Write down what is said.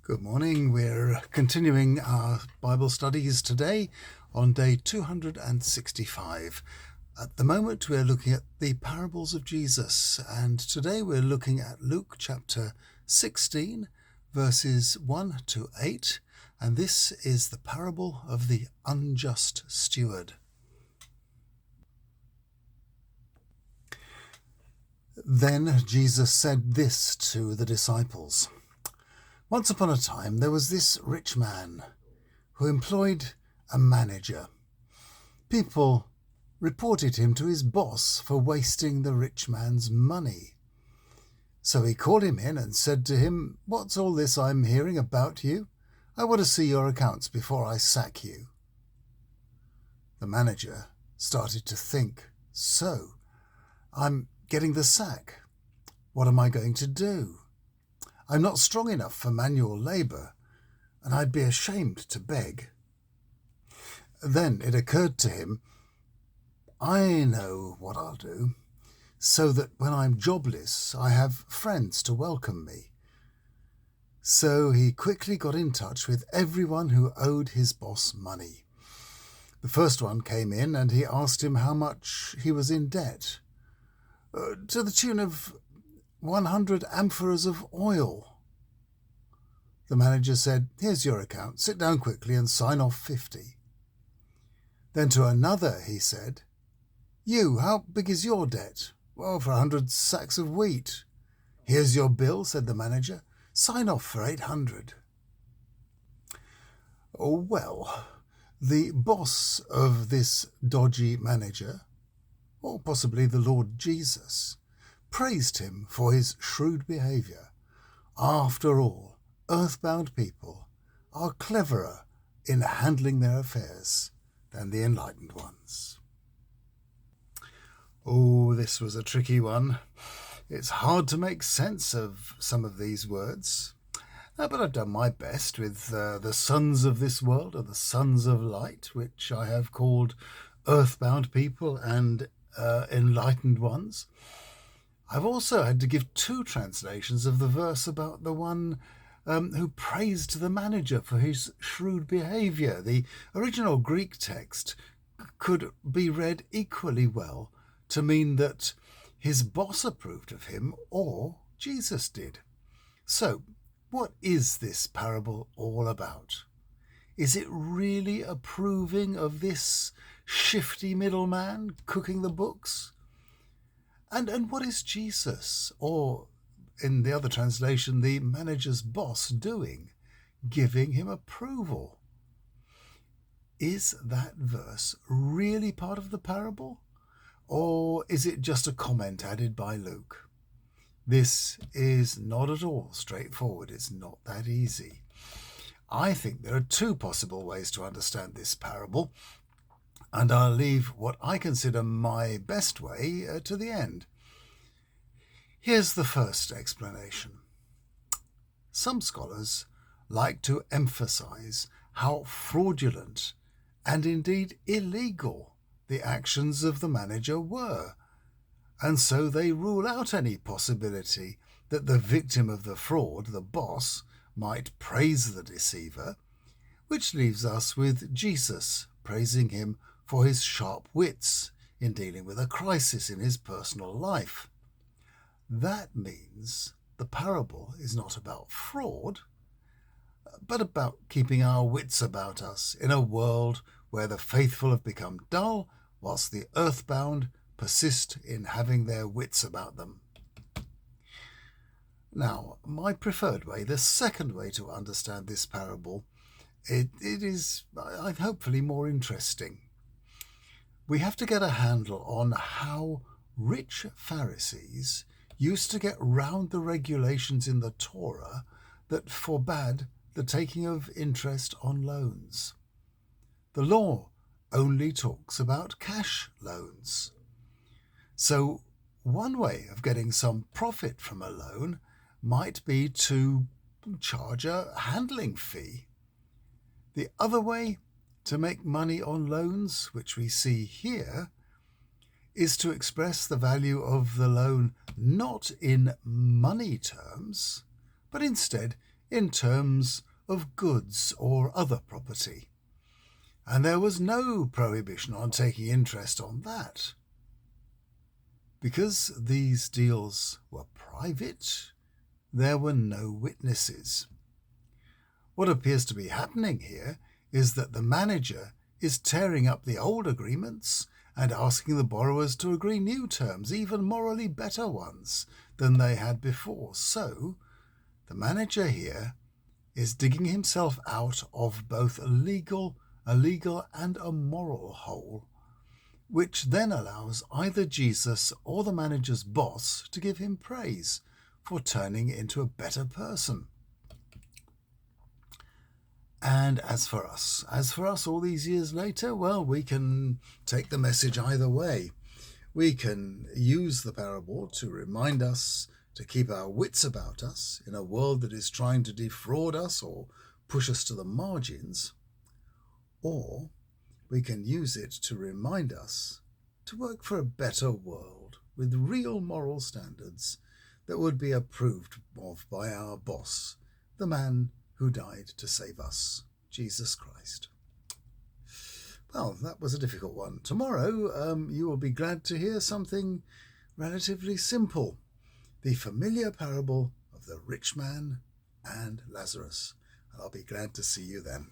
Good morning. We're continuing our Bible studies today on day 265. At the moment, we're looking at the parables of Jesus, and today we're looking at Luke chapter 16, verses 1 to 8, and this is the parable of the unjust steward. Then Jesus said this to the disciples. Once upon a time there was this rich man who employed a manager. People reported him to his boss for wasting the rich man's money. So he called him in and said to him, "What's all this I'm hearing about you? I want to see your accounts before I sack you." The manager started to think, "So, I'm getting the sack. What am I going to do? I'm not strong enough for manual labour, and I'd be ashamed to beg." Then it occurred to him, "I know what I'll do, so that when I'm jobless I have friends to welcome me." So he quickly got in touch with everyone who owed his boss money. The first one came in and he asked him how much he was in debt. To the tune of 100 amphoras of oil. The manager said, "Here's your account. Sit down quickly and sign off 50. Then to another he said, "You, how big is your debt?" "Well, for 100 sacks of wheat." "Here's your bill," said the manager. "Sign off for 800. Oh, well, the boss of this dodgy manager, or possibly the Lord Jesus, praised him for his shrewd behaviour. After all, earthbound people are cleverer in handling their affairs than the enlightened ones. Oh, this was a tricky one. It's hard to make sense of some of these words, but I've done my best with the sons of this world, or the sons of light, which I have called earthbound people and enlightened ones. I've also had to give two translations of the verse about the one who praised the manager for his shrewd behaviour. The original Greek text could be read equally well to mean that his boss approved of him or Jesus did. So, what is this parable all about? Is it really approving of this shifty middleman cooking the books? And what is Jesus, or in the other translation, the manager's boss, doing? Giving him approval. Is that verse really part of the parable? Or is it just a comment added by Luke? This is not at all straightforward. It's not that easy. I think there are two possible ways to understand this parable, and I'll leave what I consider my best way to the end. Here's the first explanation. Some scholars like to emphasize how fraudulent and indeed illegal the actions of the manager were, and so they rule out any possibility that the victim of the fraud, the boss, might praise the deceiver, which leaves us with Jesus praising him for his sharp wits in dealing with a crisis in his personal life. That means the parable is not about fraud, but about keeping our wits about us in a world where the faithful have become dull, whilst the earthbound persist in having their wits about them. Now, my preferred way, the second way to understand this parable, it is hopefully more interesting. We have to get a handle on how rich Pharisees used to get round the regulations in the Torah that forbade the taking of interest on loans. The law only talks about cash loans. So one way of getting some profit from a loan might be to charge a handling fee. The other way to make money on loans, which we see here, is to express the value of the loan not in money terms, but instead in terms of goods or other property, and there was no prohibition on taking interest on that. Because these deals were private, there were no witnesses. What appears to be happening here is that the manager is tearing up the old agreements and asking the borrowers to agree new terms, even morally better ones than they had before. So, the manager here is digging himself out of both a legal and a moral hole, which then allows either Jesus or the manager's boss to give him praise for turning into a better person. And as for us all these years later, well, we can take the message either way. We can use the parable to remind us to keep our wits about us in a world that is trying to defraud us or push us to the margins, or we can use it to remind us to work for a better world with real moral standards that would be approved of by our boss, the man who died to save us, Jesus Christ. Well, that was a difficult one. Tomorrow, you will be glad to hear something relatively simple, the familiar parable of the rich man and Lazarus. And I'll be glad to see you then.